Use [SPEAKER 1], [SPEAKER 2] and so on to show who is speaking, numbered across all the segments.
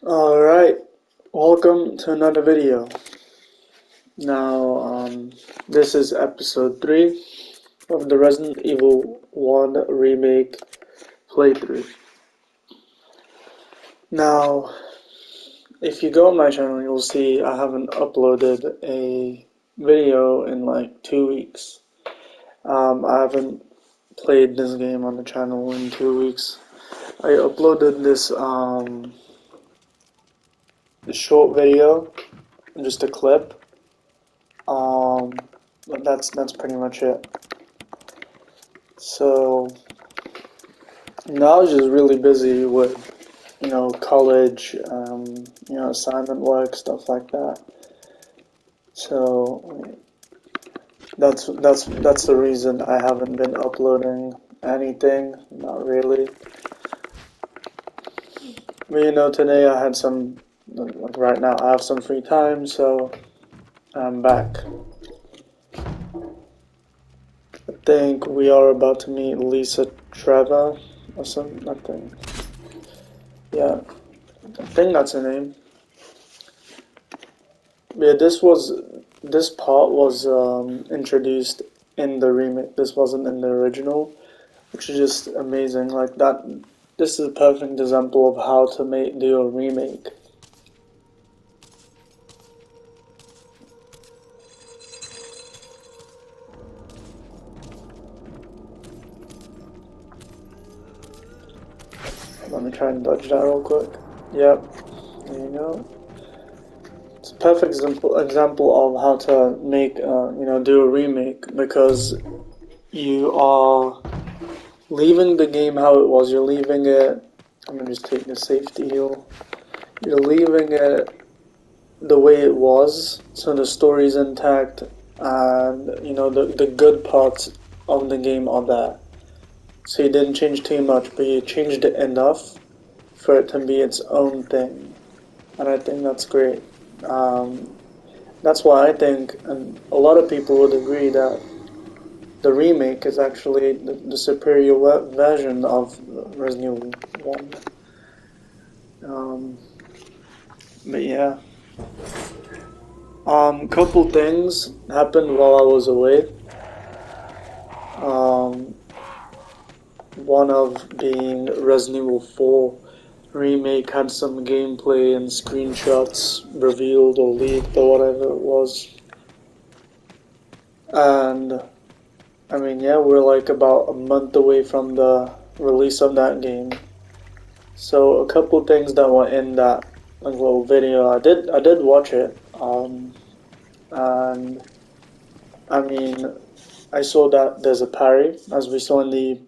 [SPEAKER 1] Alright, welcome to another video. Now, this is episode 3 of the Resident Evil 1 remake playthrough. Now, if you go on my channel, you'll see I haven't uploaded a video in like 2 weeks. I haven't played this game on the channel in 2 weeks. I uploaded this short video, just a clip. But that's pretty much it. So now I was just really busy with, college, assignment work, stuff like that. So that's the reason I haven't been uploading anything. Not really. But today I had some, like right now I have some free time, so I'm back. I think we are about to meet Lisa Trevor or something. I think. Yeah, I think that's her name. Yeah, this part was introduced in the remake. This wasn't in the original, which is just amazing. Like that, this is a perfect example of how to do a remake. Let me try and dodge that real quick. Yep, there you go. It's a perfect example of how to do a remake because you are leaving the game how it was. You're leaving it. I'm gonna just take the safety heal. You're leaving it the way it was, so the story's intact, and the good parts of the game are there. So you didn't change too much, but you changed it enough for it to be its own thing, and I think that's great. Um, that's why I think, and a lot of people would agree that the remake is actually the superior version of Resident Evil 1. But yeah. Couple things happened while I was away. One of being Resident Evil 4 remake had some gameplay and screenshots revealed or leaked or whatever it was. And I mean, yeah, we're like about a month away from the release of that game. So a couple things that were in that little video, I did watch it. And I mean, I saw that there's a parry, as we saw in the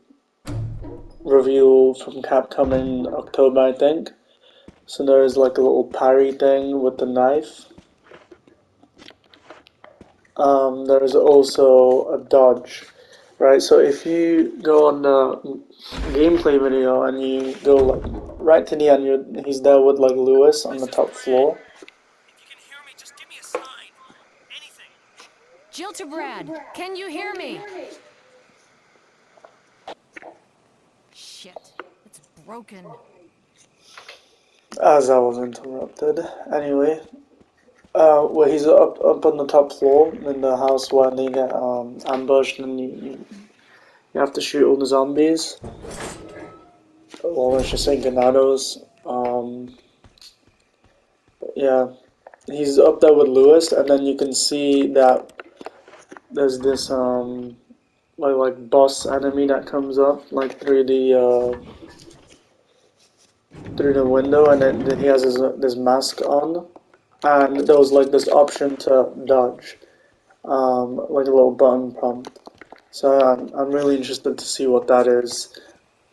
[SPEAKER 1] review from Capcom in October, I think. So there is like a little parry thing with the knife. There is also a dodge, right? So if you go on the gameplay video and you go like right to the end, he's there with like Lewis on the top floor.
[SPEAKER 2] Jill to Brad, can you hear me? Shit, it's broken.
[SPEAKER 1] As I was interrupted. Anyway, well, he's up on the top floor in the house where they get ambushed and you have to shoot all the zombies. Well, let's just say Ganados. Yeah, he's up there with Lewis, and then you can see that there's this like boss enemy that comes up like through the window, and then he has this mask on, and there was like this option to dodge, like a little button prompt. So I'm really interested to see what that is.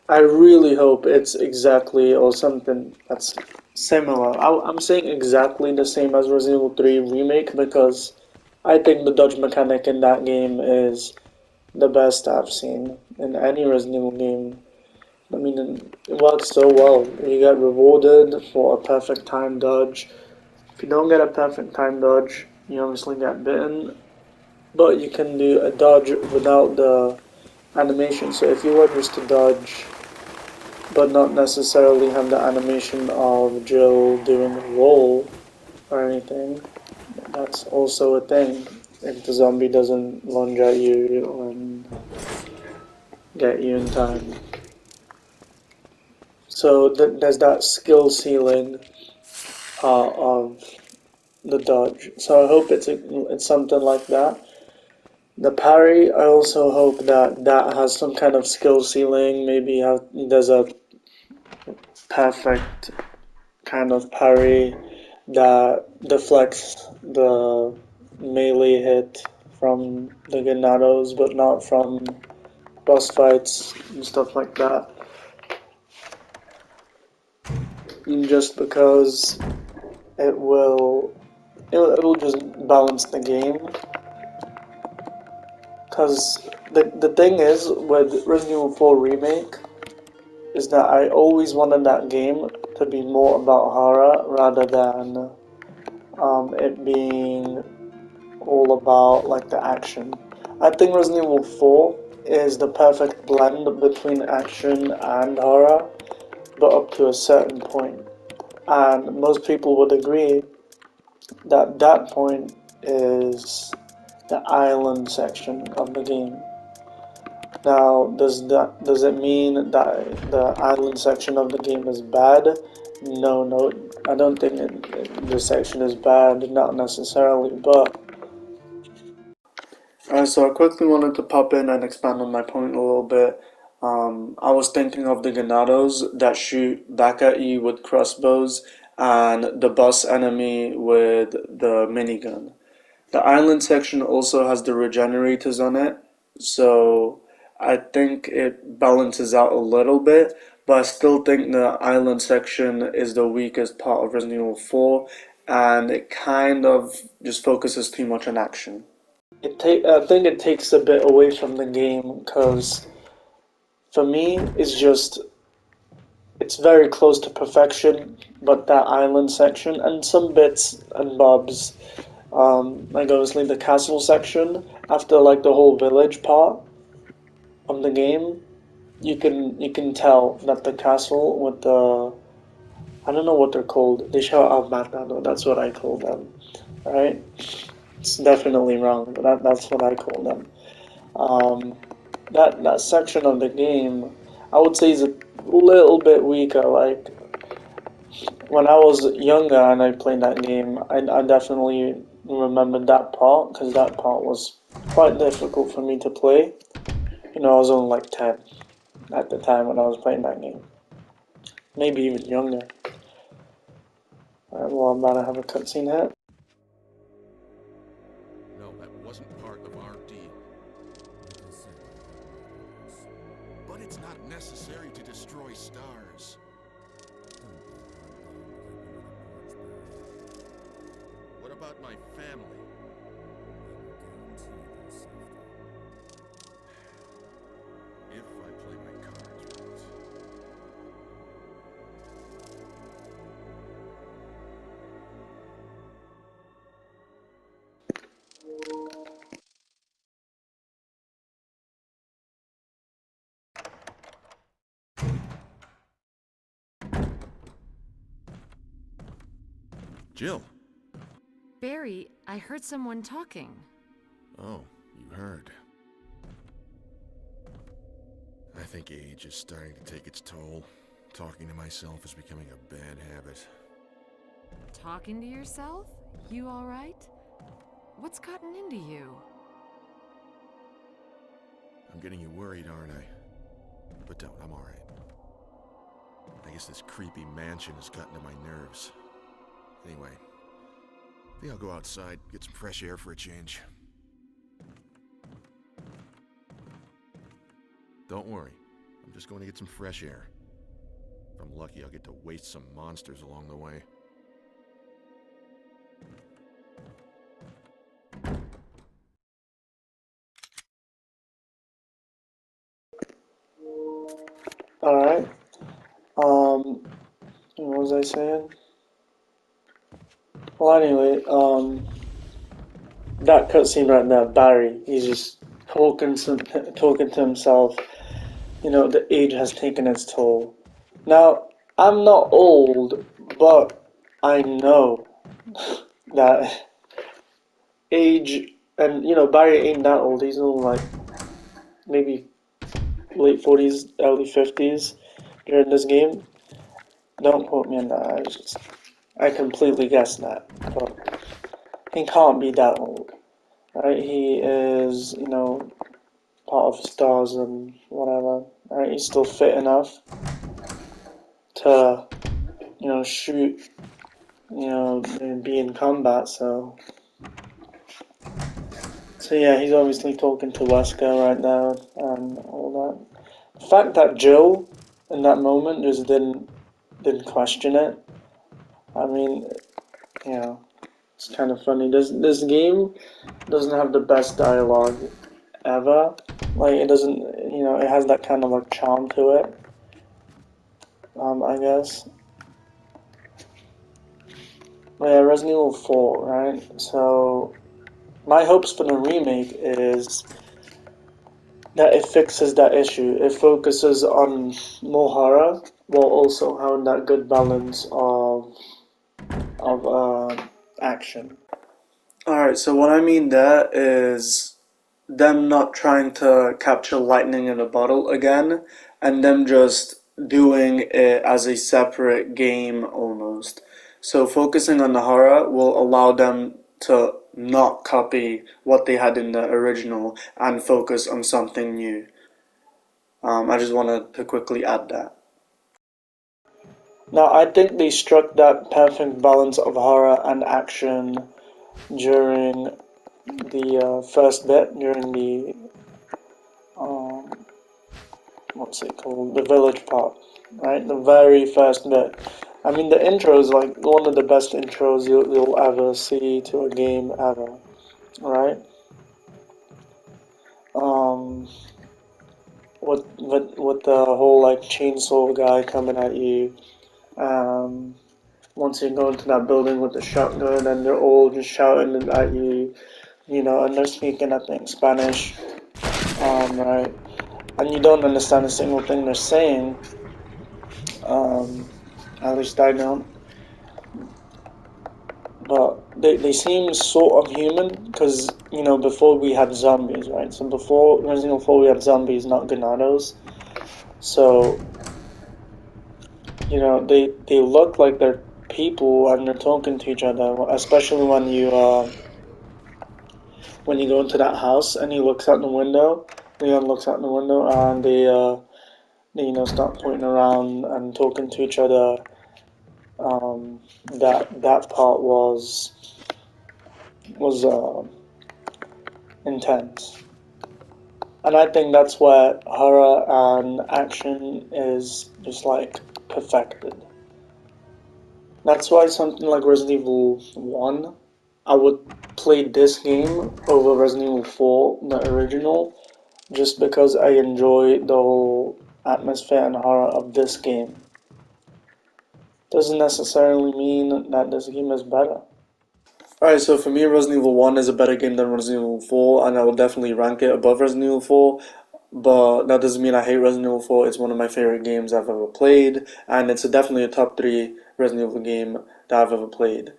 [SPEAKER 1] I really hope it's exactly or something that's similar. I'm saying exactly the same as Resident Evil 3 Remake because I think the dodge mechanic in that game is the best I've seen in any Resident Evil game. I mean, it works so well. You get rewarded for a perfect time dodge. If you don't get a perfect time dodge, you obviously get bitten, but you can do a dodge without the animation. So if you were just to dodge but not necessarily have the animation of Jill doing a roll or anything. That's also a thing. If the zombie doesn't lunge at you and get you in time. So there's that skill ceiling of the dodge. So I hope it's something like that. The parry, I also hope that has some kind of skill ceiling. Maybe there's a perfect kind of parry that deflects the melee hit from the Ganados, but not from boss fights and stuff like that. Just because it'll just balance the game. Because the thing is with Resident Evil 4 Remake is that I always wanted that game to be more about horror rather than it being all about like the action. I think Resident Evil 4 is the perfect blend between action and horror, but up to a certain point. And most people would agree that that point is the island section of the game. Now, does it mean that the island section of the game is bad? No, I don't think the section is bad, not necessarily, but so I quickly wanted to pop in and expand on my point a little bit. I was thinking of the Ganados that shoot back at you with crossbows and the boss enemy with the minigun. The island section also has the regenerators on it, so I think it balances out a little bit, but I still think the island section is the weakest part of Resident Evil 4, and it kind of just focuses too much on action. I think it takes a bit away from the game because for me it's very close to perfection, but that island section and some bits and bobs, like obviously the castle section after like the whole village part of the game, you can tell that the castle with the I don't know what they're called. They shout out Matado. That's what I call them. Right? It's definitely wrong, but that's what I call them. Um, that section of the game, I would say, is a little bit weaker. Like when I was younger and I played that game, I definitely remembered that part because that part was quite difficult for me to play. I was only like 10 at the time when I was playing that game, maybe even younger. Alright, well, I'm about to have a cutscene here.
[SPEAKER 3] No, that wasn't part of our deal. But it's not necessary to destroy stars. What about my family? If I play my cards right. Jill.
[SPEAKER 2] Barry, I heard someone talking.
[SPEAKER 3] Oh, you heard. I think age is starting to take its toll. Talking to myself is becoming a bad habit.
[SPEAKER 2] Talking to yourself? You all right? What's gotten into you?
[SPEAKER 3] I'm getting you worried, aren't I? But don't, I'm alright. I guess this creepy mansion has gotten to my nerves. Anyway, I think I'll go outside, get some fresh air for a change. Don't worry, I'm just going to get some fresh air. If I'm lucky, I'll get to waste some monsters along the way.
[SPEAKER 1] Alright. What was I saying? Well, anyway, that cutscene right there, Barry, he's just talking to himself. The age has taken its toll. Now, I'm not old, but I know that age, and Barry ain't that old. He's only like maybe late 40s, early 50s during this game. Don't quote me on that. I completely guessed that, but he can't be that old, right? He is, part of stars and whatever. Right? He's still fit enough to, shoot, and be in combat. So yeah, he's obviously talking to Wesker right now and all that. The fact that Jill in that moment just didn't question it. I mean, it's kind of funny. This game doesn't have the best dialogue ever. Like it doesn't, it has that kind of like charm to it. I guess. But yeah, Resident Evil 4, right? So my hopes for the remake is that it fixes that issue. It focuses on more horror while also having that good balance of action. Alright, so what I mean there is them not trying to capture lightning in a bottle again, and them just doing it as a separate game almost. So focusing on the horror will allow them to not copy what they had in the original and focus on something new. I just wanted to quickly add that. Now, I think they struck that perfect balance of horror and action during the first bit, during the um, what's it called, the village part, right? The very first bit. I mean, the intro is like one of the best intros you'll ever see to a game ever, right? Um, with the whole like chainsaw guy coming at you. Um, once you go into that building with the shotgun and they're all just shouting at you, and they're speaking, I think, Spanish, right? And you don't understand a single thing they're saying. Um, at least I don't. But they seem sort of human because, before we had zombies, right? So before Resident Evil 4 we had zombies, not Ganados. So, they look like they're people and they're talking to each other, especially when you go into that house and he looks out the window, Leon looks out the window and they start pointing around and talking to each other. That part was intense, and I think that's where horror and action is just like perfected. That's why something like Resident Evil 1, I would play this game over Resident Evil 4, the original, just because I enjoy the whole atmosphere and horror of this game. Doesn't necessarily mean that this game is better. Alright, so for me, Resident Evil 1 is a better game than Resident Evil 4, and I will definitely rank it above Resident Evil 4, but that doesn't mean I hate Resident Evil 4. It's one of my favorite games I've ever played, and it's definitely a top 3 Resident Evil game that I've ever played.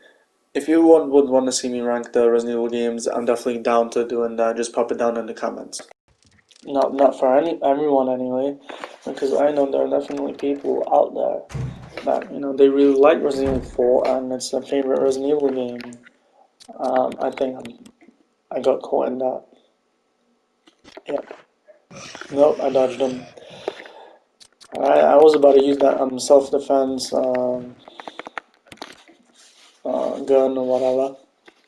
[SPEAKER 1] If you would want to see me rank the Resident Evil games, I'm definitely down to doing that. Just pop it down in the comments. Not for everyone anyway, because I know there are definitely people out there that they really like Resident Evil 4 and it's their favorite Resident Evil game. I think I got caught in that. Yep. Nope, I dodged them. I was about to use that self-defense gun or whatever.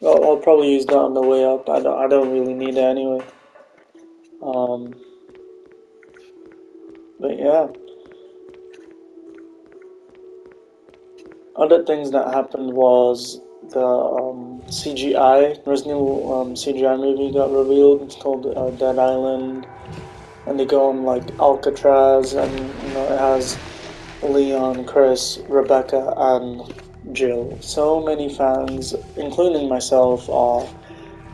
[SPEAKER 1] I'll probably use that on the way up. I don't really need it anyway. But yeah. Other things that happened was the CGI, Resident Evil CGI movie got revealed. It's called Dead Island, and they go on like Alcatraz, and it has Leon, Chris, Rebecca, and Jill. So many fans, including myself, are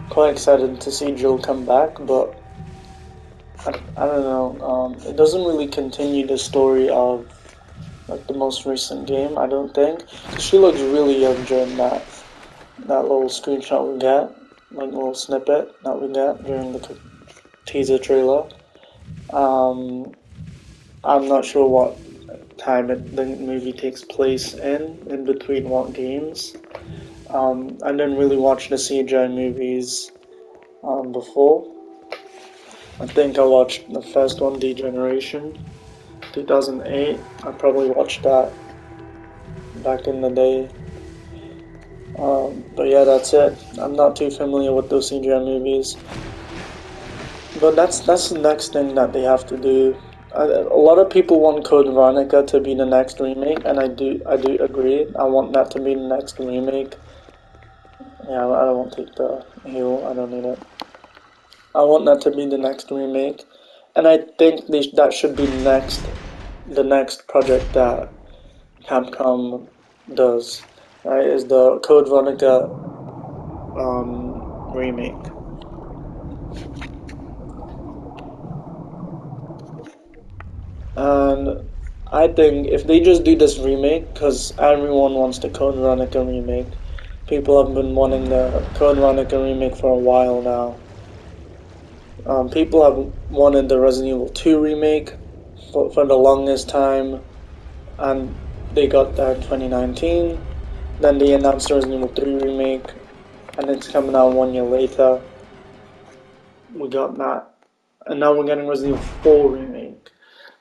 [SPEAKER 1] quite excited to see Jill come back, but I don't know. It doesn't really continue the story of like the most recent game. I don't think. She looks really young during that little screenshot we get, like little snippet that we get during the teaser trailer. I'm not sure what time the movie takes place in between what games. I didn't really watch the CGI movies before. I think I watched the first one, Degeneration, 2008. I probably watched that back in the day. But yeah, that's it. I'm not too familiar with those CGI movies. But that's the next thing that they have to do. A lot of people want Code Veronica to be the next remake, and I do agree. I want that to be the next remake. Yeah, I won't take the heel. I don't need it. I want that to be the next remake, and I think that should be the next project that Capcom does. Right, is the Code Veronica remake. And I think if they just do this remake, because everyone wants the Code Veronica remake, people have been wanting the Code Veronica remake for a while now. People have wanted the Resident Evil 2 remake for the longest time, and they got that in 2019. Then they announced the Resident Evil 3 remake, and it's coming out 1 year later. We got that, and now we're getting Resident Evil 4 remake,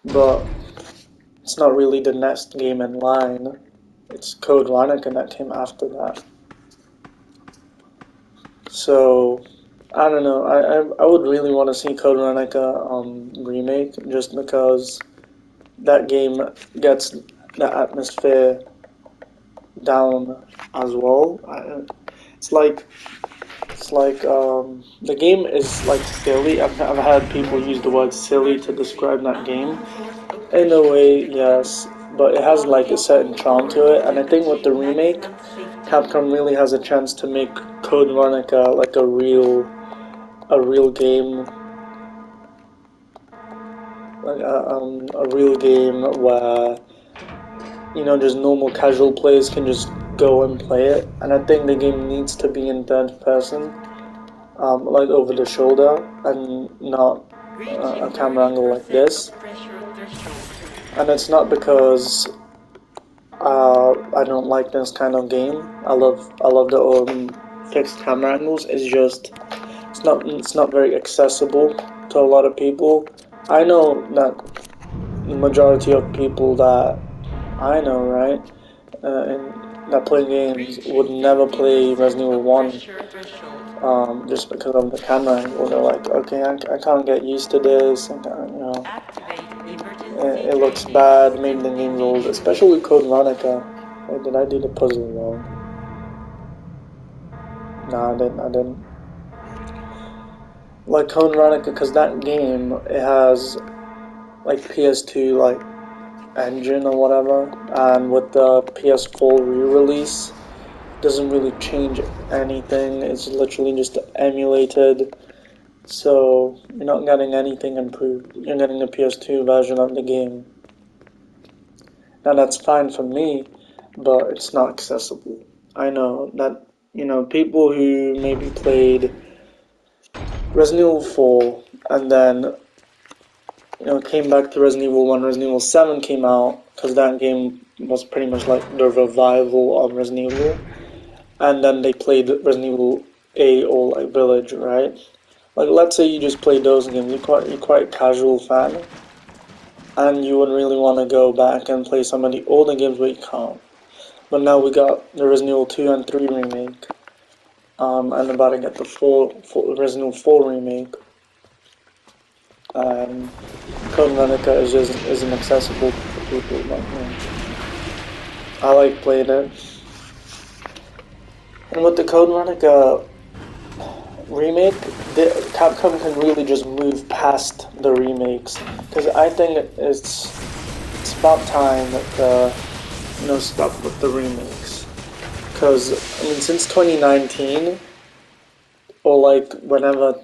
[SPEAKER 1] but it's not really the next game in line. It's Code Veronica that came after that. So I don't know. I would really want to see Code Veronica remake just because that game gets the atmosphere down as well. It's like the game is like silly. I've had people use the word silly to describe that game. In a way, yes, but it has like a certain charm to it, and I think with the remake, Capcom really has a chance to make Code Veronica like a real game, like a real game where just normal casual players can just go and play it. And I think the game needs to be in third person, like over the shoulder, and not a camera angle like this. And it's not because I don't like this kind of game. I love the fixed camera angles. It's just it's not very accessible to a lot of people. I know that the majority of people that I know, right, that play games would never play Resident Evil 1 just because of the camera angle. They're like, okay, I can't get used to this, and it looks bad, maybe the game's old, especially with Code Veronica. Wait, did I do the puzzle wrong? Nah, I didn't. Like Code Veronica, because that game, it has like PS2 like engine or whatever, and with the PS4 re-release, doesn't really change anything. It's literally just emulated, so you're not getting anything improved. You're getting the PS2 version of the game. Now that's fine for me, but it's not accessible. I know that people who maybe played Resident Evil 4 and then came back to Resident Evil 1, Resident Evil 7 came out, because that game was pretty much like the revival of Resident Evil, and then they played Resident Evil 8 or like Village, right? Like, let's say you just played those games, you're quite a casual fan, and you wouldn't really want to go back and play some of the older games, but you can't. But now we got the Resident Evil 2 and 3 remake, and about to get the Resident Evil 4 remake. Code Veronica isn't accessible for people like me. I like playing it. And with the Code Veronica remake, Capcom can really just move past the remakes, because I think it's about time that stop with the remakes. Because I mean, since 2019, or like whenever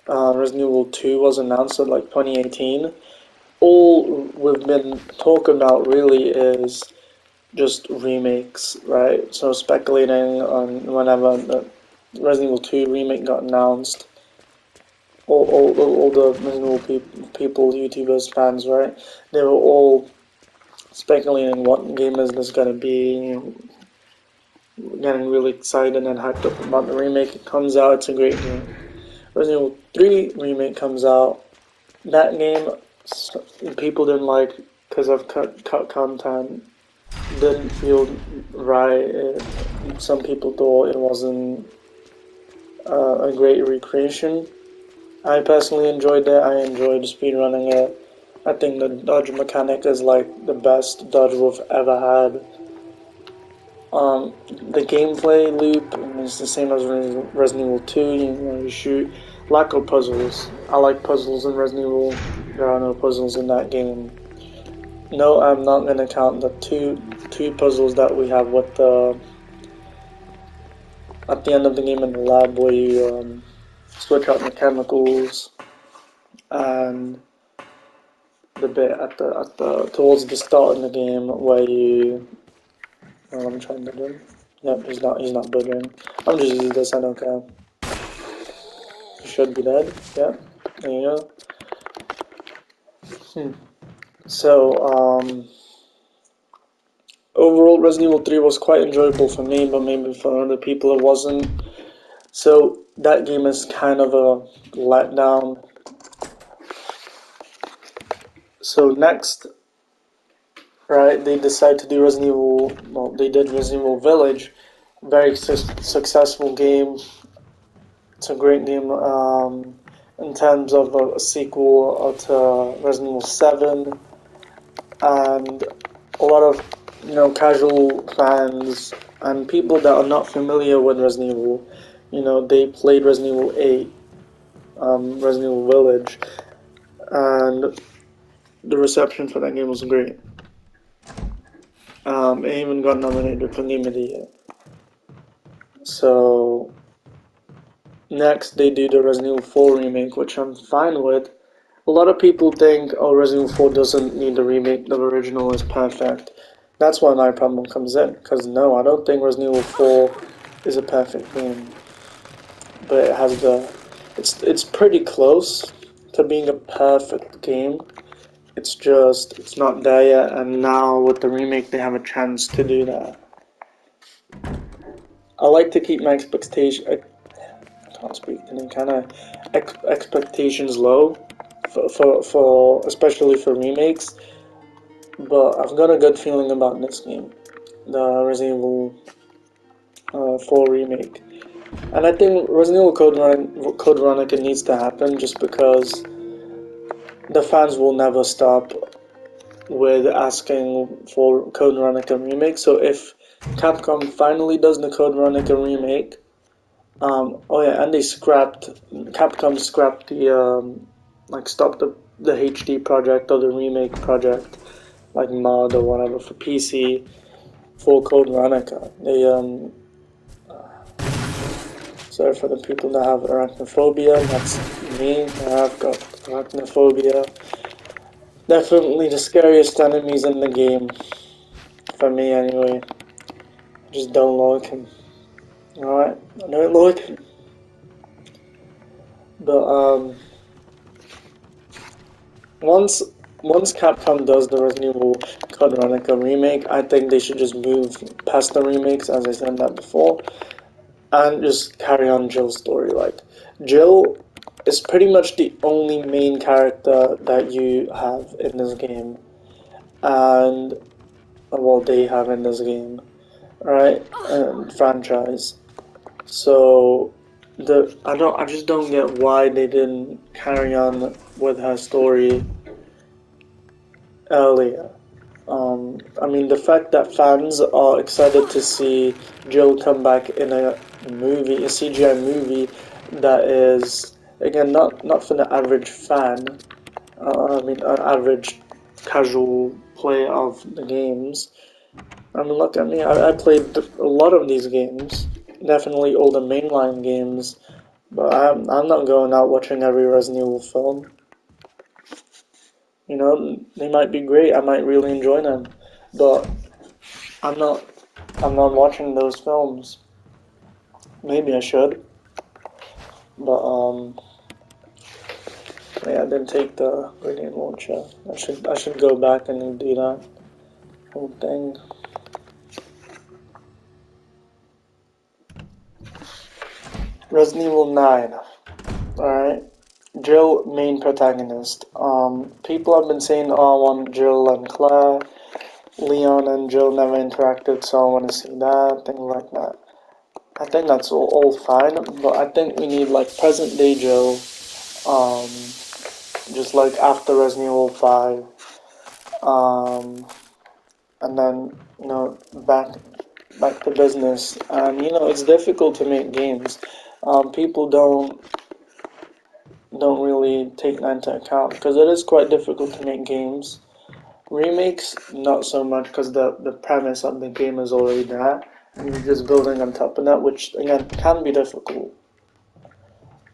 [SPEAKER 1] Resident Evil 2 was announced, in like 2018, all we've been talking about really is just remakes, right? So speculating on whenever the Resident Evil 2 remake got announced, all the Resident Evil people, YouTubers, fans, right? They were all speculating what game is this gonna be, getting really excited and hyped up about the remake. It comes out, it's a great game. Resident Evil 3 remake comes out. That game, people didn't like because of cut content. Didn't feel right. Some people thought it wasn't a great recreation. I personally enjoyed it. I enjoyed speedrunning it. I think the dodge mechanic is like the best dodge we've ever had. The gameplay loop is the same as Resident Evil 2. You shoot. Lack of puzzles. I like puzzles in Resident Evil. There are no puzzles in that game. No, I'm not gonna count the two puzzles that we have with the at the end of the game in the lab where you switch out the chemicals, and the bit at the towards the start of the game where you. Well, I'm trying to do. Yep, he's not budging. I'm just using this. I don't care. He should be dead. Yeah, there you go. So overall, Resident Evil 3 was quite enjoyable for me, but maybe for other people it wasn't. So that game is kind of a letdown. So next, right, they decide to do Resident Evil, well, they did Resident Evil Village, very successful game. It's a great game in terms of a sequel to Resident Evil 7, and a lot of casual fans and people that are not familiar with Resident Evil, they played Resident Evil 8, Resident Evil Village, and the reception for that game was great. It even got nominated for Game of the Year. So next they do the Resident Evil 4 remake, which I'm fine with. A lot of people think, oh, Resident Evil 4 doesn't need a remake, the original is perfect. That's why my problem comes in, because no, I don't think Resident Evil 4 is a perfect game. But it has it's pretty close to being a perfect game. It's not there yet, and now with the remake they have a chance to do that. I like to keep my I can't speak to them, can I? Expectations low, for especially for remakes. But I've got a good feeling about this game, the Resident Evil 4 remake. And I think Resident Evil Code Veronica needs to happen just because the fans will never stop with asking for Code Veronica remake. So if Capcom finally does the Code Veronica remake, oh yeah, and Capcom scrapped the stopped the HD project or the remake project, like mod or whatever for PC for Code Veronica. They sorry for the people that have arachnophobia, that's me. I've got arachnophobia. Definitely the scariest enemies in the game, for me anyway. I just don't like him. Alright, I don't like him. But once Capcom does the Resident Evil Code Veronica remake, I think they should just move past the remakes, as I said that before, and just carry on Jill's story. Like, Jill is pretty much the only main character that you have in this game, and well, they have in this game, right? And franchise. So I just don't get why they didn't carry on with her story earlier. I mean, the fact that fans are excited to see Jill come back in a CGI movie that is, again, not for the average fan. I mean, an average casual play of the games. I mean, look at me. I played a lot of these games. Definitely all the mainline games. But I'm not going out watching every Resident Evil film. You know, they might be great. I might really enjoy them, but I'm not. I'm not watching those films. Maybe I should, but yeah, I didn't take the grenade launcher. I should go back and do that whole thing. Resident Evil 9. Alright. Jill, main protagonist. People have been saying, oh, I want Jill and Claire. Leon and Jill never interacted, so I want to see that, things like that. I think that's all fine, but I think we need like present day Jill, just like after Resident Evil 5, and then back to business. And it's difficult to make games. People don't really take that into account because it is quite difficult to make games. Remakes, not so much because the premise of the game is already there and you're just building on top of that, which again can be difficult.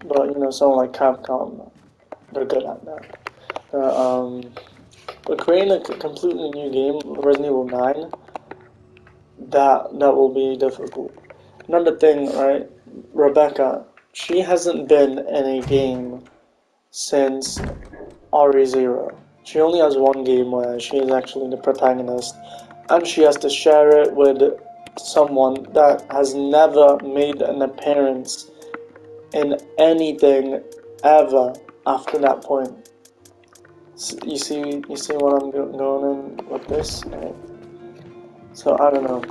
[SPEAKER 1] But someone like Capcom, they're good at that. But creating a completely new game, Resident Evil 9, that will be difficult. Another thing, right? Rebecca, she hasn't been in a game since RE0. She only has one game where she is actually the protagonist, and she has to share it with someone that has never made an appearance in anything ever after that point. You see what I'm going in with this, right? So I don't know.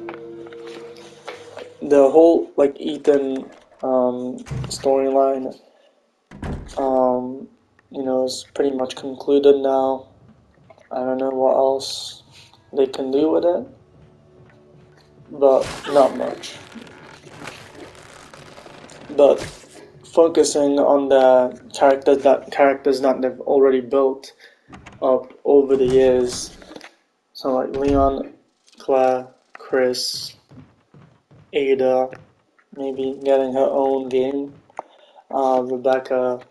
[SPEAKER 1] The whole like Ethan storyline, is pretty much concluded now. I don't know what else they can do with it, but not much. But focusing on the characters that they've already built up over the years, so like Leon, Claire, Chris, Ada, maybe getting her own game, Rebecca,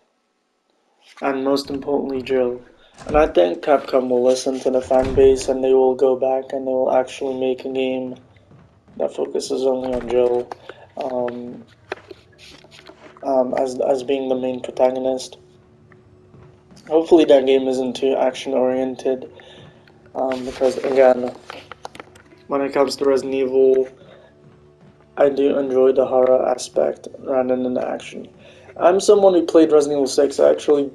[SPEAKER 1] and most importantly Jill. And I think Capcom will listen to the fan base and they will go back and they will actually make a game that focuses only on Jill as being the main protagonist. Hopefully that game isn't too action oriented, because again, when it comes to Resident Evil, I do enjoy the horror aspect rather than the action. I'm someone who played Resident Evil 6. I actually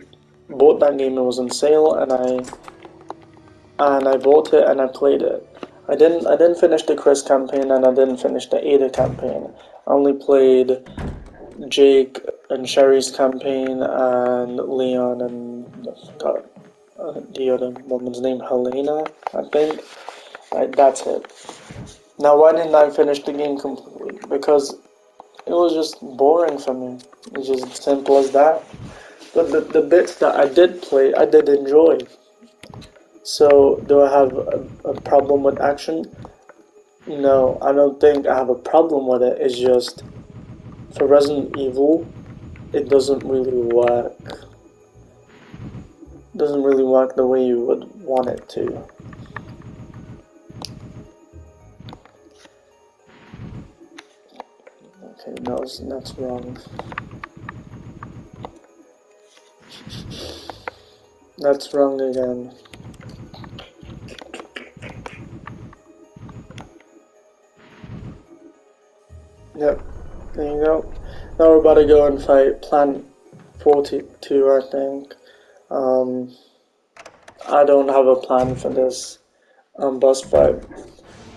[SPEAKER 1] bought that game, it was on sale, and I bought it and I played it. I didn't finish the Chris campaign and I didn't finish the Ada campaign. I only played Jake and Sherry's campaign and Leon and I forgot the other woman's name, Helena, I think. That's it. Now, why didn't I finish the game completely? Because it was just boring for me. It's just simple as that. But the bits that I did play, I did enjoy. So, do I have a problem with action? No, I don't think I have a problem with it. It's just, for Resident Evil, it doesn't really work. It doesn't really work the way you would want it to. Okay, no, that's wrong. That's wrong again. Yep, there you go. Now we're about to go and fight Plant 42, I think. I don't have a plan for this boss fight,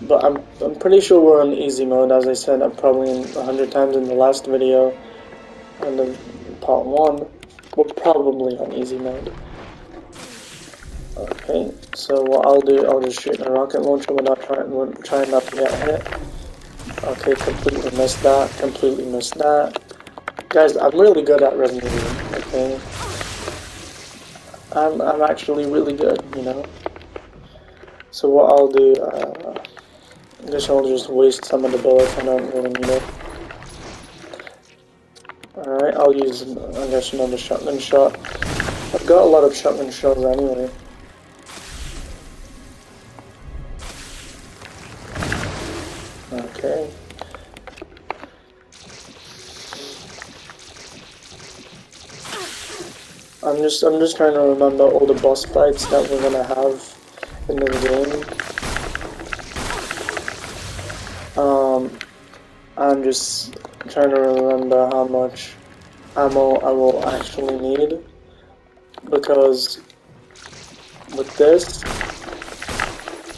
[SPEAKER 1] but I'm pretty sure we're on easy mode. As I said, I'm probably 100 times in the last video, and in part 1, we're probably on easy mode. Okay, so what I'll do, I'll just shoot a rocket launcher without trying not to get hit. Okay, completely missed that, completely missed that. Guys, I'm really good at Resident Evil, okay? I'm actually really good, So what I'll do, I guess I'll just waste some of the bullets, I don't really need it. Alright, I'll use, I guess, another shotgun shot. I've got a lot of shotgun shells anyway. Okay. I'm just trying to remember all the boss fights that we're gonna have in this game. I'm just trying to remember how much ammo I will actually need, because with this,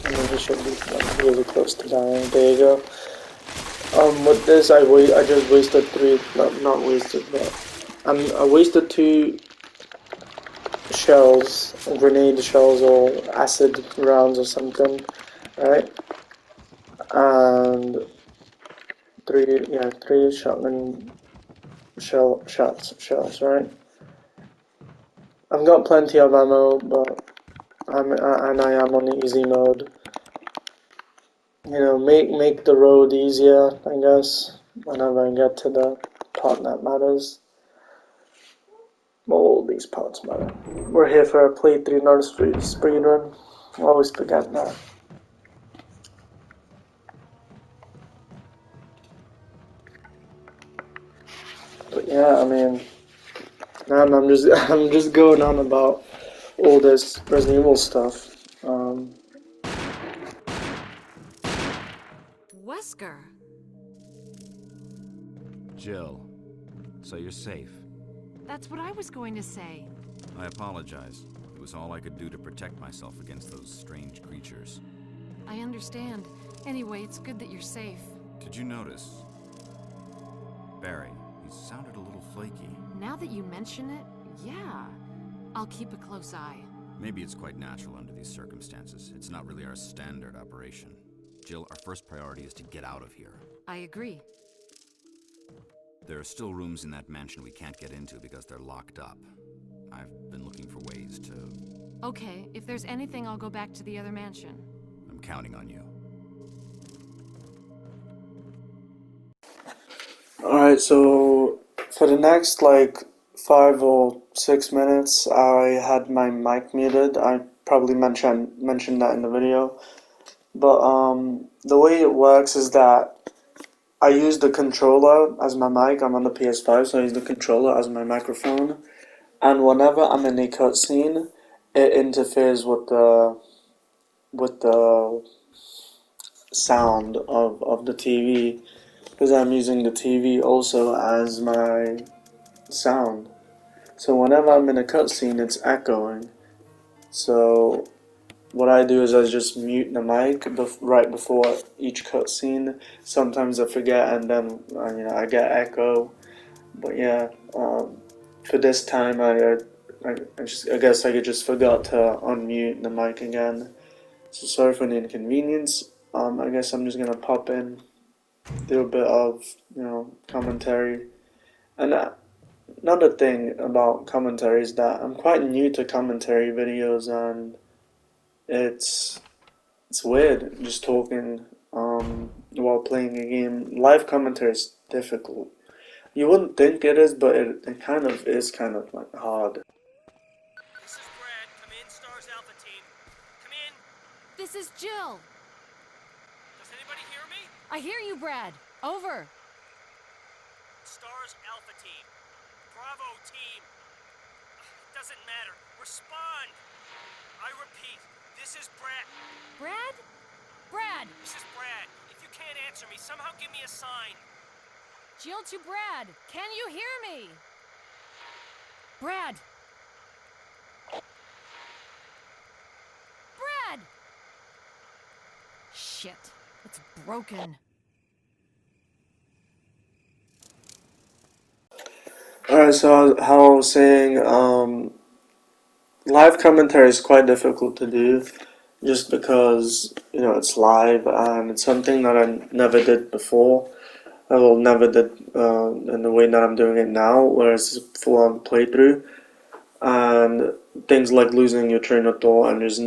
[SPEAKER 1] I mean, he should be like really close to dying. There you go. With this, I just wasted three, not wasted, but I wasted two shells, grenade shells or acid rounds or something, right? And three shotgun shells, right? I've got plenty of ammo, but I am on the easy mode. You know, make the road easier, I guess, whenever I get to the part that matters. Well, all these parts matter. We're here for a playthrough, not a speed run. I always forget that. But yeah, I mean, I'm just I'm just going on about all this Resident Evil stuff.
[SPEAKER 2] Wesker.
[SPEAKER 4] Jill, so you're safe.
[SPEAKER 2] That's what I was going to say.
[SPEAKER 4] I apologize. It was all I could do to protect myself against those strange creatures.
[SPEAKER 2] I understand. Anyway, it's good that you're safe.
[SPEAKER 4] Did you notice? Barry, he sounded a little flaky.
[SPEAKER 2] Now that you mention it, yeah. I'll keep a close eye.
[SPEAKER 4] Maybe it's quite natural under these circumstances. It's not really our standard operation. Jill, our first priority is to get out of here.
[SPEAKER 2] I agree.
[SPEAKER 4] There are still rooms in that mansion we can't get into because they're locked up. I've been looking for ways to...
[SPEAKER 2] Okay, if there's anything, I'll go back to the other mansion.
[SPEAKER 4] I'm counting on you.
[SPEAKER 1] Alright, so for the next like 5 or 6 minutes, I had my mic muted. I probably mentioned that in the video. But the way it works is that I use the controller as my mic. I'm on the PS5, so I use the controller as my microphone. And whenever I'm in a cutscene, it interferes with the sound of the TV, because I'm using the TV also as my sound. So whenever I'm in a cutscene, it's echoing. So what I do is I just mute the mic right before each cutscene. Sometimes I forget, and then I get echo. But yeah, for this time I guess I just forgot to unmute the mic again. So sorry for the inconvenience. I guess I'm just gonna pop in, do a bit of commentary. And another thing about commentary is that I'm quite new to commentary videos, and it's weird just talking while playing a game. Live commentary is difficult. You wouldn't think it is, but it kind of is kind of like hard.
[SPEAKER 5] This is Brad. Come in, Stars Alpha Team. Come in.
[SPEAKER 2] This is Jill.
[SPEAKER 5] Does anybody hear me?
[SPEAKER 2] I hear you, Brad. Over.
[SPEAKER 5] Stars Alpha Team. Bravo Team. Doesn't matter. Respond. I repeat, this is Brad.
[SPEAKER 2] Brad? Brad!
[SPEAKER 5] This is Brad. If you can't answer me, somehow give me a sign.
[SPEAKER 2] Jill to Brad. Can you hear me? Brad! Brad! Shit. It's broken.
[SPEAKER 1] Alright, so how I was saying, live commentary is quite difficult to do, just because it's live and it's something that I never did before. I will never did in the way that I'm doing it now, whereas it's full-on playthrough, and things like losing your train of thought and just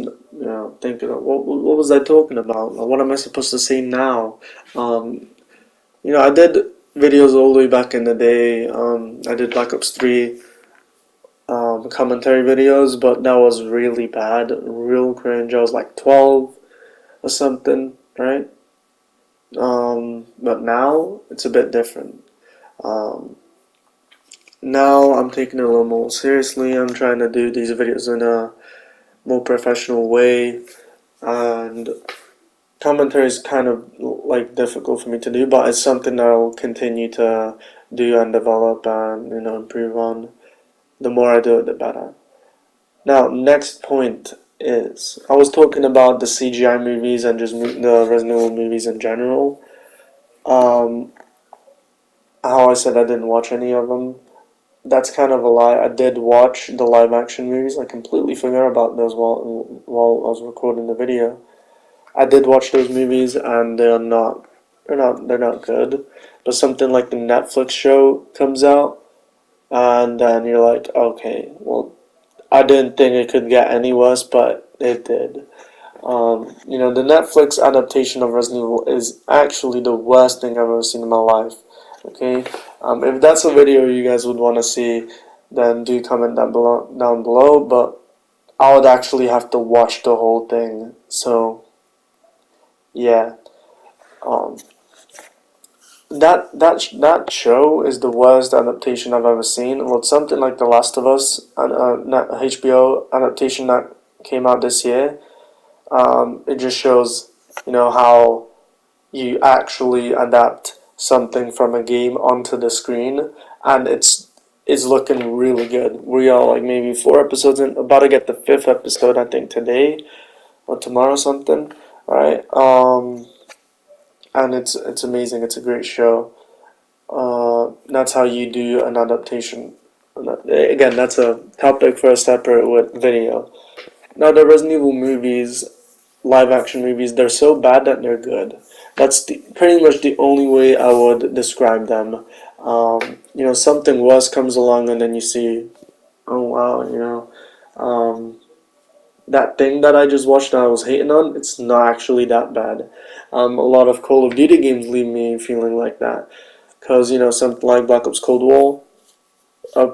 [SPEAKER 1] thinking, what was I talking about? What am I supposed to say now? I did videos all the way back in the day. I did Black Ops 3 commentary videos, but that was really bad, real cringe. I was like 12 or something, right? But now it's a bit different. Now I'm taking it a little more seriously. I'm trying to do these videos in a more professional way, and commentary is kind of like difficult for me to do, but it's something that I'll continue to do and develop and improve on. The more I do it, the better. Now, next point is I was talking about the CGI movies and just the Resident Evil movies in general. Um, how I said I didn't watch any of them. That's kind of a lie. I did watch the live action movies. I completely forgot about those while I was recording the video. I did watch those movies, and they're not good. But something like the Netflix show comes out, and then you're like, okay, well, I didn't think it could get any worse, but it did. The Netflix adaptation of Resident Evil is actually the worst thing I've ever seen in my life. Okay, if that's a video you guys would want to see, then do comment down below. But I would actually have to watch the whole thing. So yeah, um, that show is the worst adaptation I've ever seen. Well, it's something like The Last of Us, an HBO adaptation that came out this year. It just shows, how you actually adapt something from a game onto the screen, and it's looking really good. We are like maybe 4 episodes in, about to get the 5th episode, I think today or tomorrow something. All right, and it's amazing. It's a great show. That's how you do an adaptation. Again, that's a topic for a separate video. Now, the Resident Evil movies, live action movies, they're so bad that they're good. That's pretty much the only way I would describe them. Something worse comes along, and then you see, oh wow, that thing that I just watched that I was hating on, it's not actually that bad. A lot of Call of Duty games leave me feeling like that. Because, something like Black Ops Cold War,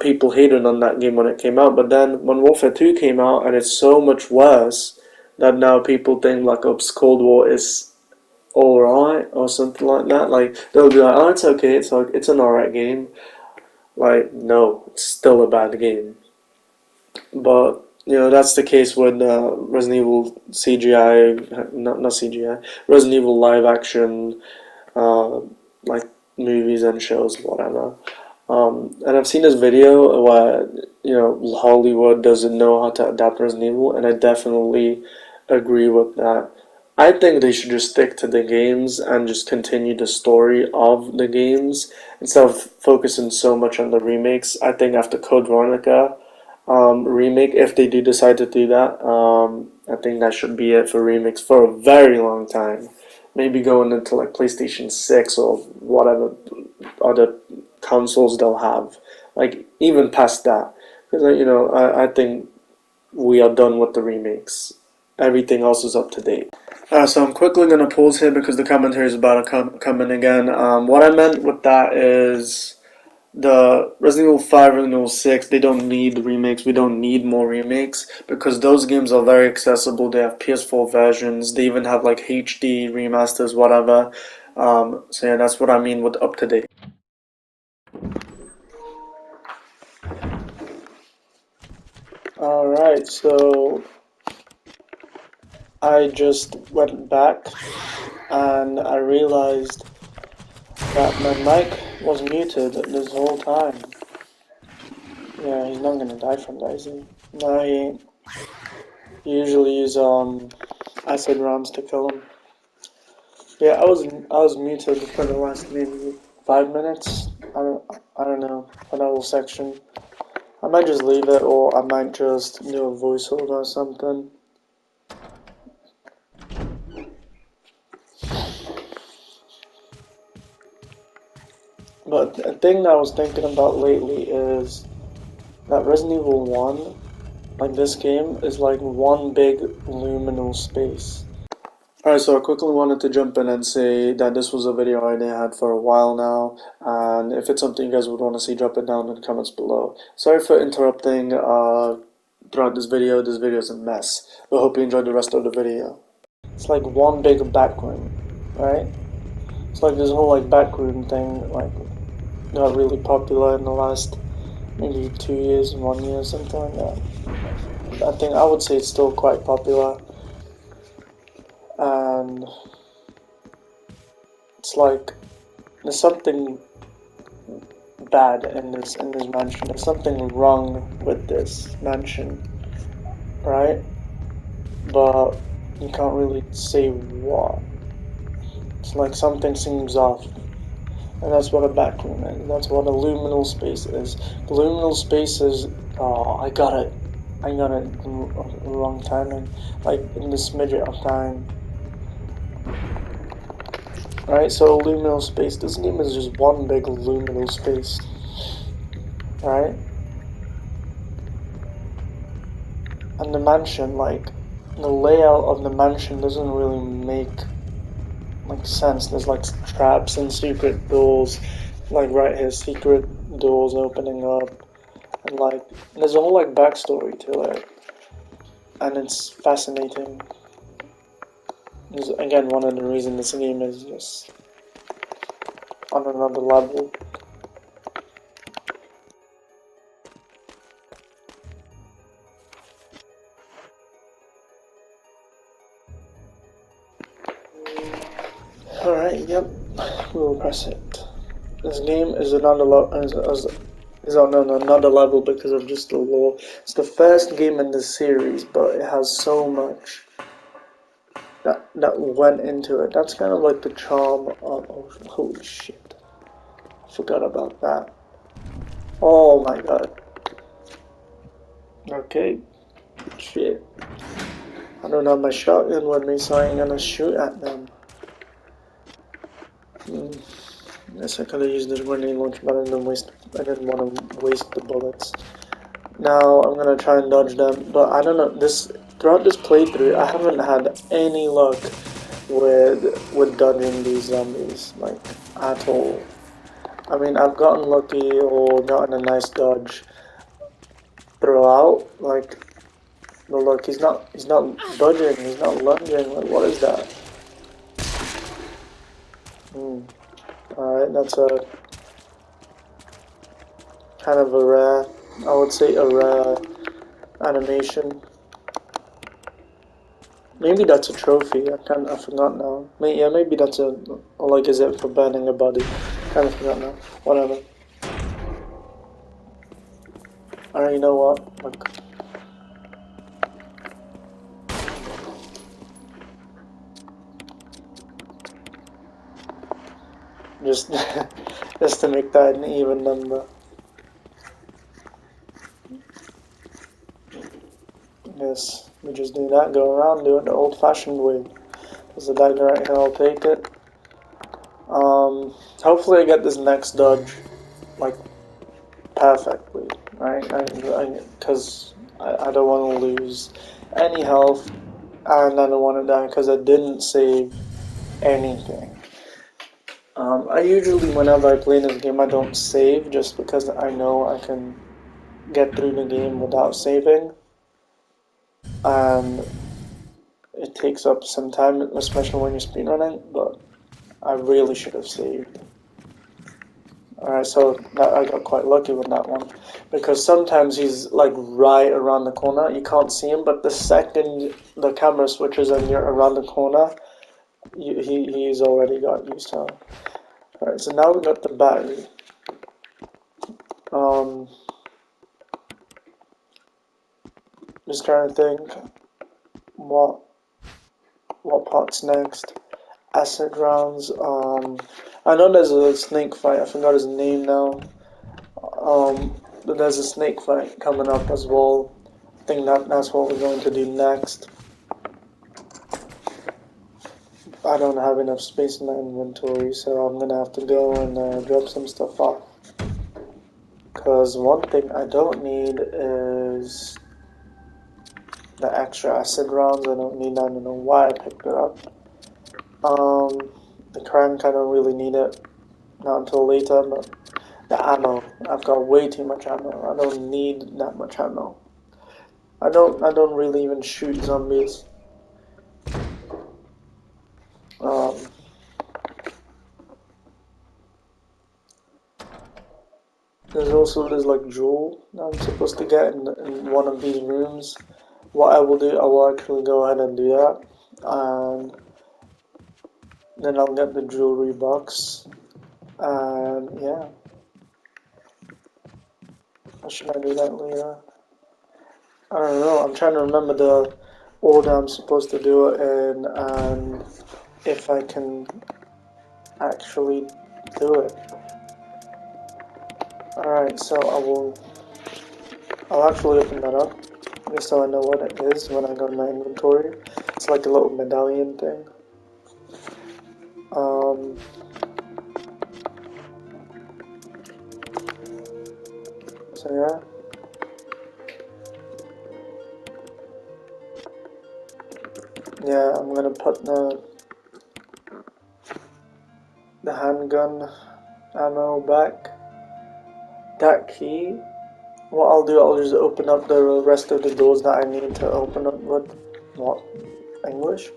[SPEAKER 1] people hated on that game when it came out, but then when Warfare 2 came out, and it's so much worse, that now people think Black Ops Cold War is alright, or something like that. Like, they'll be like, oh, it's okay, it's an alright game. Like, no, it's still a bad game. But, that's the case with Resident Evil CGI, not CGI, Resident Evil live action, uh, like, movies and shows, whatever. And I've seen this video where, Hollywood doesn't know how to adapt Resident Evil, and I definitely agree with that. I think they should just stick to the games and just continue the story of the games instead of focusing so much on the remakes. I think after Code Veronica remake, if they do decide to do that, I think that should be it for remakes for a very long time. Maybe going into like PlayStation 6 or whatever other consoles they'll have. Like, even past that. Because, I think we are done with the remakes. Everything else is up to date. So I'm quickly going to pause here because the commentary is about to come in again. What I meant with that is the Resident Evil 5, Resident Evil 6, they don't need remakes. We don't need more remakes because those games are very accessible. They have PS4 versions. They even have like HD remasters, whatever. So yeah, that's what I mean with up to date. Alright, so I just went back and I realized that my mic was muted this whole time. Yeah, he's not gonna die from that, is he? No, he ain't. He usually use acid rounds to kill him. Yeah, I was muted for the last maybe 5 minutes. I don't know for that whole section. I might just leave it, or I might just do a voiceover or something. But the thing that I was thinking about lately is that Resident Evil 1, like this game, is like one big liminal space. Alright, so I quickly wanted to jump in and say that this was a video idea I had for a while now, and if it's something you guys would want to see, drop it down in the comments below. Sorry for interrupting throughout this video is a mess, but I hope you enjoyed the rest of the video. It's like one big background, right? It's like this whole like backroom thing like got really popular in the last maybe 2 years, 1 year, something like that. I would say it's still quite popular, and it's like there's something bad in this mansion. There's something wrong with this mansion, right? But you can't really say what. It's like something seems off. And that's what a backroom is. That's what a luminal space is. The luminal space is... Oh, I got it. I got it wrong timing. Like, in this midget of time. Right, so luminal space. This game is just one big luminal space. Right? And the mansion, like, the layout of the mansion doesn't really make sense. There's like traps and secret doors, like right here, secret doors opening up, and like there's a whole like backstory to it, and it's fascinating. This is, again, one of the reasons this game is just on another level. Alright, yep, we'll press it. This game is another is on another level because of just the lore. It's the first game in the series, but it has so much that went into it. That's kind of like the charm of... Oh, holy shit. I forgot about that. Oh my god. Okay. Shit. I don't have my shotgun with me, so I ain't gonna shoot at them. Guess I could have used this grenade launcher, but I didn't want to waste the bullets. Now I'm gonna try and dodge them, but I don't know. Throughout this playthrough, I haven't had any luck with dodging these zombies, like at all. I mean, I've gotten lucky or gotten a nice dodge throughout, like. But look, he's not budging, he's not lunging. Like, what is that? Alright, that's a kind of a rare, I would say a rare animation. Maybe that's a trophy. I forgot now. Yeah, maybe that's a, or like, is it for burning a body? Kind of forgot now. Whatever. Alright, you know what? Like, just just to make that an even number. Yes, we just do that, go around, do it the old-fashioned way. There's a dagger right here, I'll take it. Hopefully I get this next dodge, like, perfectly, right? Because I don't want to lose any health, and I don't want to die because I didn't save anything. I usually, whenever I play this game, I don't save, just because I know I can get through the game without saving. And it takes up some time, especially when you're speedrunning, but I really should have saved. Alright, so I got quite lucky with that one, because sometimes he's like right around the corner, you can't see him, but the second the camera switches and you're around the corner, he's already got you, so... Alright, so now we got the battery. Just trying to think what part's next. Acid rounds. I know there's a snake fight. I forgot his name now. But there's a snake fight coming up as well. I think that's what we're going to do next. I don't have enough space in my inventory, so I'm gonna have to go and drop some stuff off. Because one thing I don't need is the extra acid rounds. I don't need that. I don't know why I picked it up. The crank, I don't really need it. Not until later, but the ammo. I've got way too much ammo. I don't need that much ammo. I don't really even shoot zombies. There's like jewel that I'm supposed to get in one of these rooms. What I will do, I will actually go ahead and do that, and then I'll get the jewelry box, and yeah. Or should I do that later? I don't know, I'm trying to remember the order I'm supposed to do it in, and if I can actually do it. Alright, so I'll actually open that up, just so I know what it is when I go to my inventory. It's like a little medallion thing. So yeah. Yeah, I'm gonna put the handgun ammo back. That key, what I'll do, I'll just open up the rest of the doors that I need to open up with, what, English?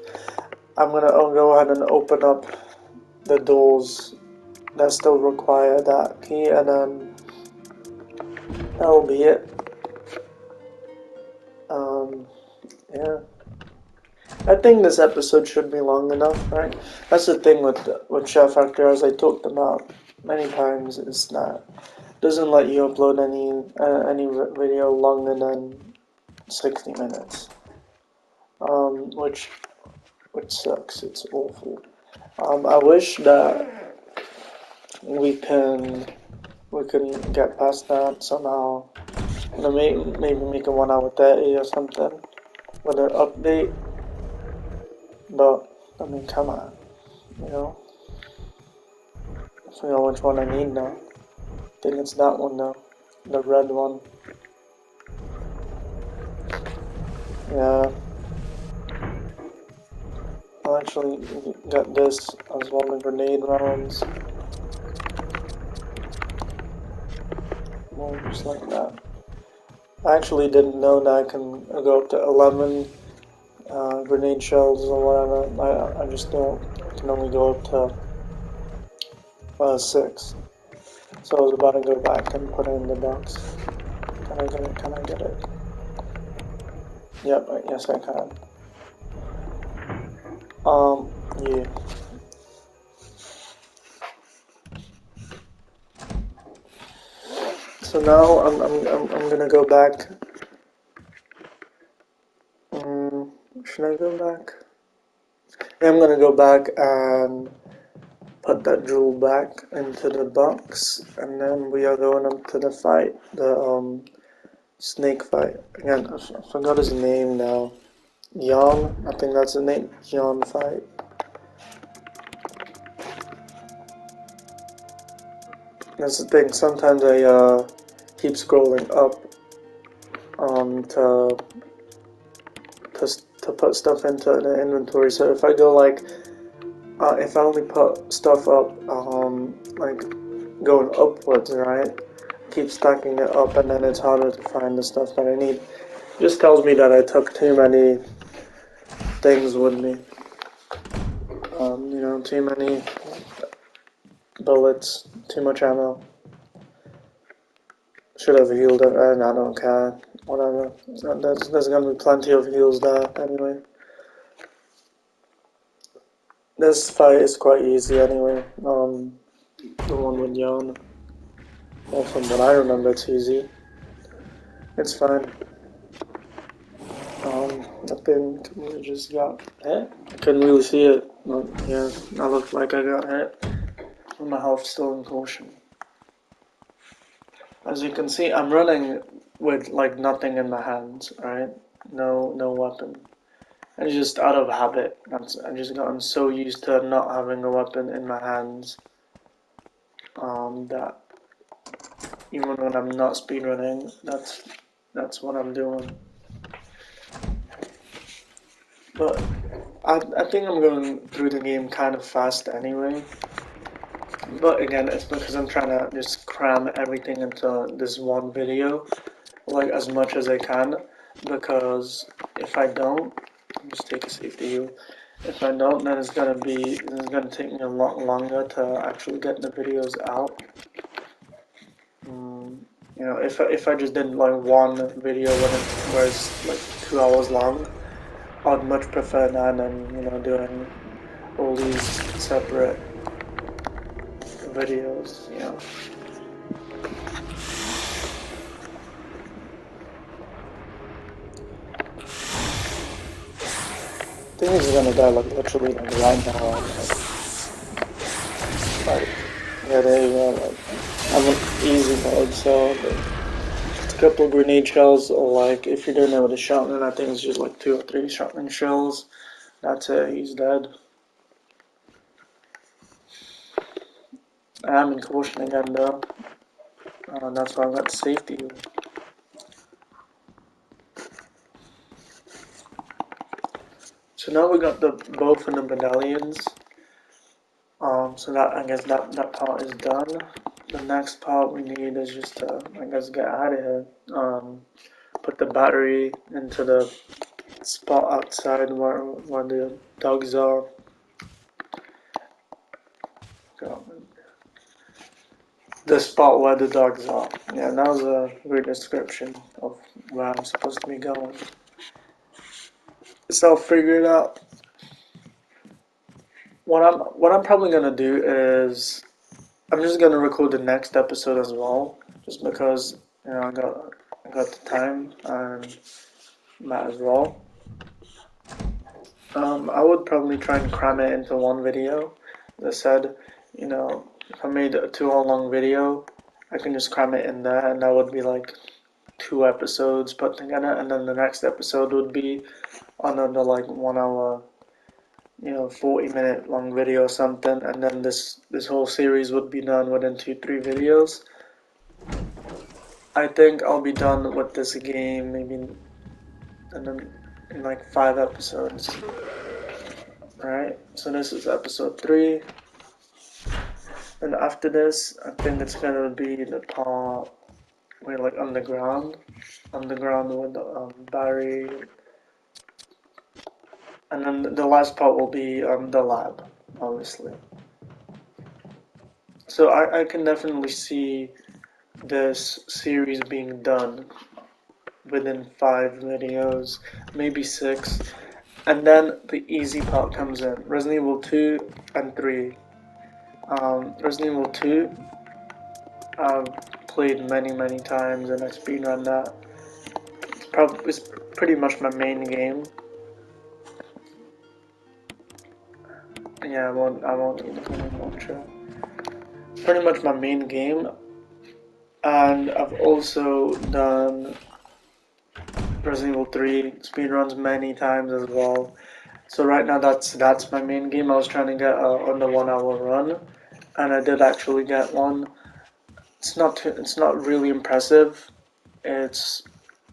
[SPEAKER 1] I'm gonna go ahead and open up the doors that still require that key, and then that'll be it. Yeah. I think this episode should be long enough, right? That's the thing with Chef Factor, as I talked about many times, is that it doesn't let you upload any video longer than 60 minutes, which sucks. It's awful. I wish that we can get past that somehow. You know, maybe make a 1 hour 30 or something with an update. But I mean, come on, you know. I forgot which one I need now. I think it's that one now, the red one. Yeah. I'll actually get this as well, the grenade rounds. Well, just like that. I actually didn't know that I can go up to 11 grenade shells or whatever. I just don't. I can only go up to 6. So I was about to go back and put it in the box. Can I get it? Can I get it? Yep, yes I can. Yeah. So now I'm gonna go back. Should I go back? Yeah, I'm gonna go back and put that jewel back into the box, and then we are going up to the fight, the snake fight. Again, I forgot his name now. Yon, I think that's the name. Yon fight. That's the thing. Sometimes I keep scrolling up to put stuff into the inventory. So if I go like if I only put stuff up like going upwards, right? Keep stacking it up, and then it's harder to find the stuff that I need. It just tells me that I took too many things with me. You know, too many bullets, too much ammo. Should have healed it, and I don't care. Whatever. There's gonna be plenty of heals there anyway. This fight is quite easy anyway. The one with Yon. Well, from what I remember, it's easy. It's fine. I think we just got hit. I couldn't really see it, but yeah, I looked like I got hit. My health still in caution. As you can see, I'm running with like nothing in my hands, right? No weapon. And it's just out of habit. I just gotten so used to not having a weapon in my hands that even when I'm not speedrunning, that's what I'm doing. But I think I'm going through the game kind of fast anyway. But again, it's because I'm trying to just cram everything into this one video, like as much as I can, because if I don't, just take a safety heal. If I don't, then it's gonna take me a lot longer to actually get the videos out. You know, if I just did like one video where it's like 2 hours long, I'd much prefer that than, you know, doing all these separate videos, you know. I think he's gonna die like literally like right now. Like yeah, there you go. Like I'm on easy mode, so just a couple of grenade shells, or like if you're doing it with a shotgun, I think it's just like 2 or 3 shotgun shells. That's it. He's dead. I'm in caution again though. That's why I got safety. So now we got the both of the medallions. So that I guess that part is done. The next part we need is just to, I guess, get out of here. Put the battery into the spot outside where the dogs are. The spot where the dogs are. Yeah, that was a weird description of where I'm supposed to be going. So I'll figure it out. What I'm probably gonna do is I'm just gonna record the next episode as well, just because, you know, I got the time and might as well. I would probably try and cram it into one video. As I said, you know, if I made a 2 hour long video, I can just cram it in there, and that would be like 2 episodes put together, and then the next episode would be another like 1 hour, you know, 40-minute long video or something, and then this whole series would be done within 2-3 videos. I think I'll be done with this game maybe in like 5 episodes. Alright, so this is episode 3. And after this, I think it's gonna be the part where like underground with the Barry. And then the last part will be the lab, obviously. So I can definitely see this series being done within 5 videos, maybe 6. And then the easy part comes in. Resident Evil 2 and 3. Resident Evil 2, I've played many times and I speedrun that. It's pretty much my main game. Yeah, I won't need the game launcher. Pretty much my main game, and I've also done Resident Evil 3 speedruns many times as well. So right now that's my main game. I was trying to get on the 1 hour run, and I did actually get one. It's not really impressive. It's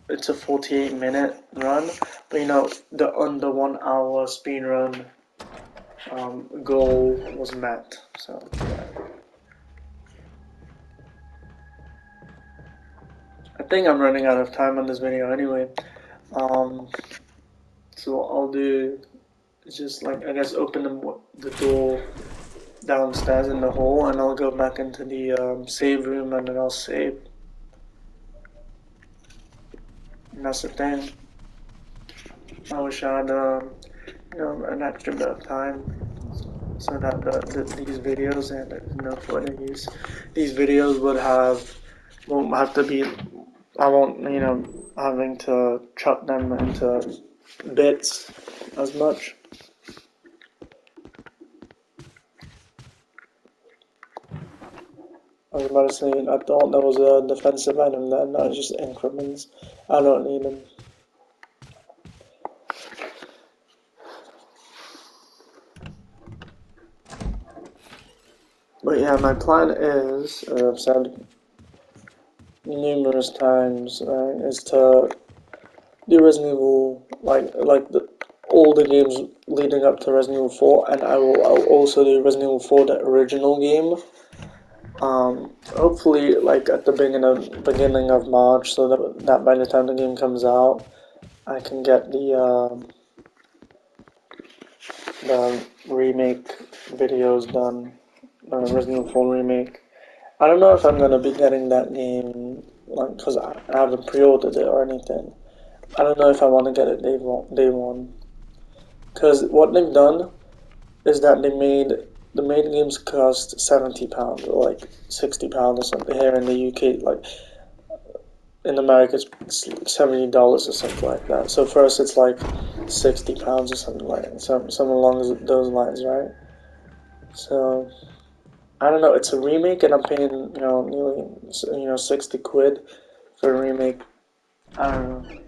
[SPEAKER 1] a 48-minute run, but you know, the under 1 hour speed run goal was met. So yeah. I think I'm running out of time on this video anyway. So what I'll do is just like, I guess, open the door downstairs in the hall, and I'll go back into the save room, and then I'll save. And that's the thing. I wish I had you know, an extra bit of time so that these videos and these videos won't have to be, I won't, you know, having to chop them into bits as much. I was about to say, I thought there was a defensive item there, no, it's just increments. I don't need them. But yeah, my plan is, I've said numerous times, is to do Resident Evil, like all the games leading up to Resident Evil 4, and I'll also do Resident Evil 4, the original game. Hopefully, like at the beginning of March, so that by the time the game comes out, I can get the remake videos done, Resident Evil 4 remake. I don't know if I'm gonna be getting that game like, because I haven't pre-ordered it or anything. I don't know if I want to get it day one. Because what they've done is that the main games cost £70 or like £60 or something here in the UK. Like in America, it's $70 or something like that. So for us, it's like £60 or something like that. Something along those lines, right? So I don't know. It's a remake, and I'm paying nearly 60 quid for a remake. I don't know.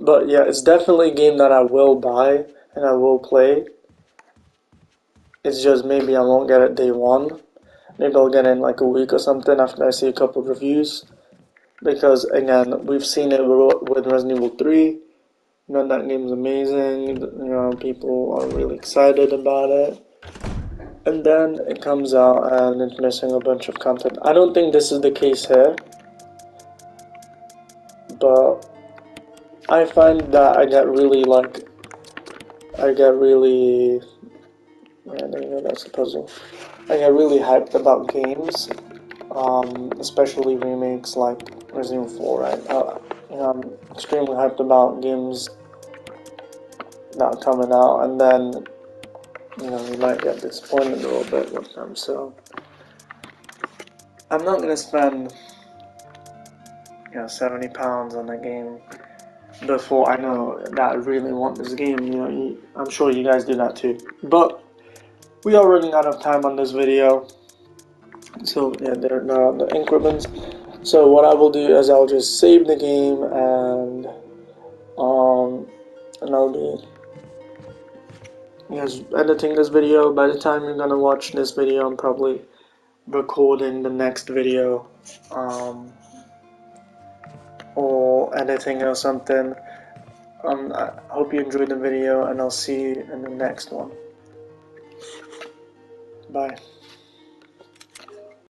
[SPEAKER 1] But yeah, it's definitely a game that I will buy and I will play. It's just maybe I won't get it day one. Maybe I'll get it in like a week or something after I see a couple of reviews. Because again, we've seen it with Resident Evil 3. You know, that game's amazing. You know, people are really excited about it. And then it comes out and it's missing a bunch of content. I don't think this is the case here. But I find that I get really yeah, there you go, that's a puzzle. I get really hyped about games, especially remakes like Resident Evil 4, right? I'm extremely hyped about games not coming out, and then, you might get disappointed a little bit with them, so I'm not gonna spend, £70 on a game before I know that I really want this game. I'm sure you guys do that too. But we are running out of time on this video, so yeah, there are the increments. So what I will do is I'll just save the game and I'll be editing this video. By the time you're gonna watch this video, I'm probably recording the next video, or editing or something. I hope you enjoyed the video, and I'll see you in the next one. Bye.